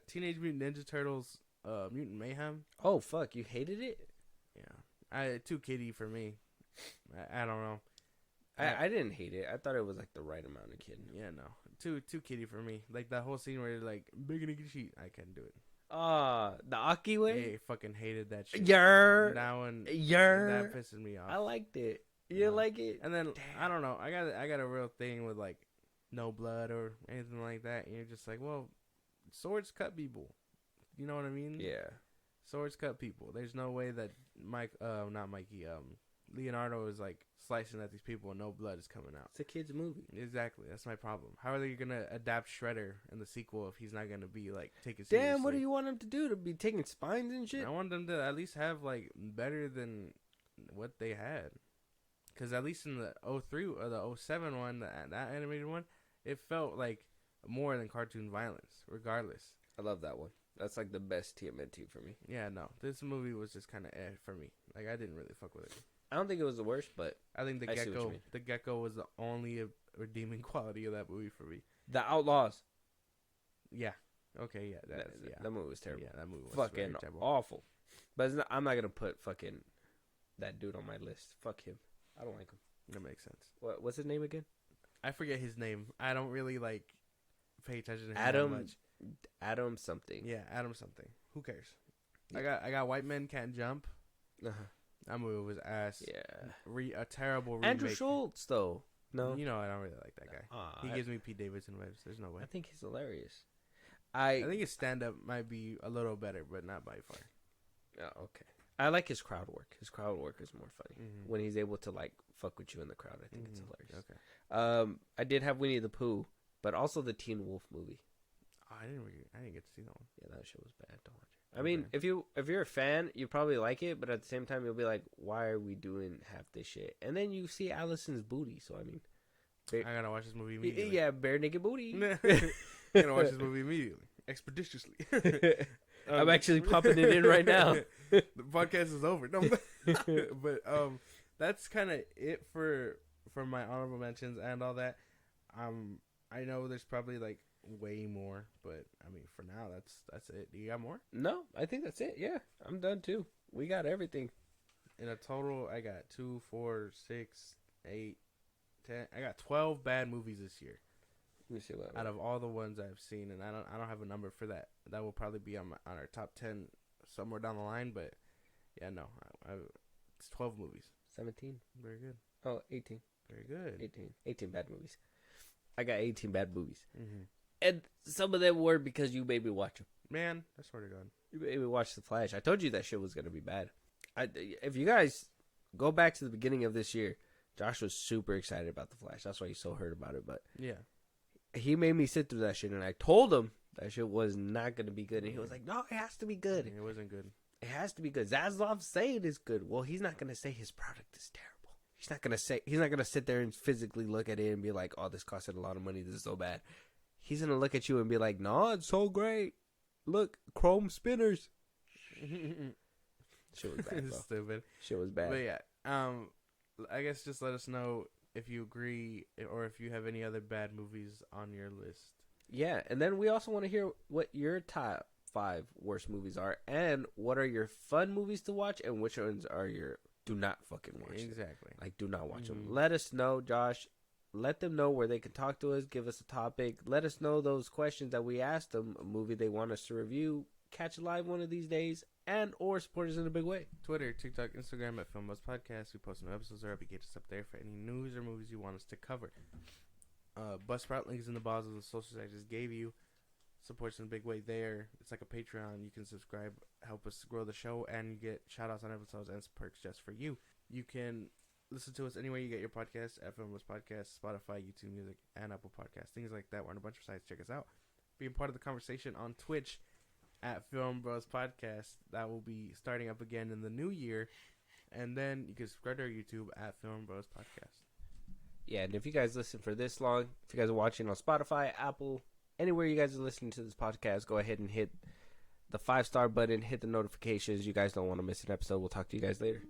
Teenage Mutant Ninja Turtles, Mutant Mayhem. Oh fuck, you hated it? Yeah, too kiddie for me. I don't know. I didn't hate it. I thought it was like the right amount of kid. Yeah, no, too kiddie for me. Like that whole scene where they're like big and sheet. I couldn't do it. The Aki way. I fucking hated that shit. That one. That pisses me off. I liked it. You like it? And then I don't know. I got a real thing with like no blood or anything like that. And you're just like, well, swords cut people. You know what I mean? Yeah. Swords cut people. There's no way that Leonardo is like slicing at these people and no blood is coming out. It's a kid's movie. Exactly. That's my problem. How are they gonna adapt Shredder in the sequel if he's not gonna be like taken seriously? Damn, what do you want him to do? To be taking spines and shit? I want them to at least have like better than what they had. Because at least in the 03 or the 07 one, that animated one, it felt like more than cartoon violence, regardless. I love that one. That's like the best TMNT for me. Yeah, no. This movie was just kind of for me. Like, I didn't really fuck with it. I don't think it was the worst, but I think the gecko was the only redeeming quality of that movie for me. The Outlaws. Yeah. Okay, yeah. That movie was terrible. Yeah, that movie was fucking awful. But I'm not going to put fucking that dude on my list. Fuck him. I don't like him. That makes sense. What's his name again? I forget his name. I don't really like pay attention to him Adam that much. Adam something. Yeah, Adam something. Who cares? Yeah. I got White Men Can't Jump. Uh-huh. That movie was ass. Yeah. A terrible remake. Andrew Schultz though. No. You know I don't really like that guy. He gives me Pete Davidson vibes. There's no way. I think he's hilarious. I think his stand up might be a little better, but not by far. Oh, okay. I like his crowd work. His crowd work is more funny when he's able to like fuck with you in the crowd. I think it's hilarious. Okay. I did have Winnie the Pooh, But also the Teen Wolf movie. Oh, I didn't get to see that one. Yeah, that shit was bad. Don't watch it. I mean, if you're a fan, you probably like it, but at the same time, you'll be like, why are we doing half this shit? And then you see Allison's booty, so I mean, I gotta watch this movie immediately. Yeah, bare naked booty. I gotta watch this movie immediately, expeditiously. I'm actually popping it in right now. The podcast is over. No, but that's kind of it for my honorable mentions and all that. I know there's probably like way more, but I mean, for now, that's it. Do you got more? No, I think that's it. Yeah, I'm done too. We got everything. In a total, I got 2, 4, 6, 8, 10. I got 12 bad movies this year. Let me see what out of all the ones I've seen, and I don't have a number for that. That will probably be on our top 10 somewhere down the line. But yeah, no, it's 12 movies. 17. Very good. Oh, 18. Very good. 18 bad movies. I got 18 bad movies. Mm-hmm. And some of them were because you made me watch them. Man, I swear to God. You made me watch The Flash. I told you that shit was going to be bad. If you guys go back to the beginning of this year, Josh was super excited about The Flash. That's why he's so hurt about it. But yeah, he made me sit through that shit, and I told him that shit was not going to be good. And he was like, no, it has to be good. It wasn't good. It has to be good. Zaslav's saying it's good. Well, he's not going to say his product is terrible. He's not going to sit there and physically look at it and be like, oh, this costed a lot of money. This is so bad. He's going to look at you and be like, no, it's so great. Look, chrome spinners. Shit was bad, bro. Stupid. Shit was bad. But yeah, I guess just let us know if you agree or if you have any other bad movies on your list. Yeah, and then we also want to hear what your top 5 worst movies are, and what are your fun movies to watch, and which ones are your do not fucking watch. Exactly. Like, do not watch them. Let us know, Josh. Let them know where they can talk to us. Give us a topic. Let us know those questions that we asked them, a movie they want us to review. Catch it live one of these days, and or support us in a big way. Twitter, TikTok, Instagram at FIlmBros Podcast. We post new episodes there. Get us up there for any news or movies you want us to cover. Buzzsprout links in the bottom of the socials I just gave you. Supports in a big way there. It's like a Patreon. You can subscribe, help us grow the show, and you get shout outs on episodes and perks just for you. You can listen to us anywhere you get your podcasts, at FIlmBros Podcast, Spotify, YouTube Music, and Apple Podcasts. Things like that. We're on a bunch of sites. Check us out. Be a part of the conversation on Twitch at FIlmBros Podcast. That will be starting up again in the new year. And then you can subscribe to our YouTube at FIlmBros Podcast. Yeah, and if you guys listen for this long, if you guys are watching on Spotify, Apple, anywhere you guys are listening to this podcast, go ahead and hit the 5-star button, hit the notifications. You guys don't want to miss an episode. We'll talk to you guys later.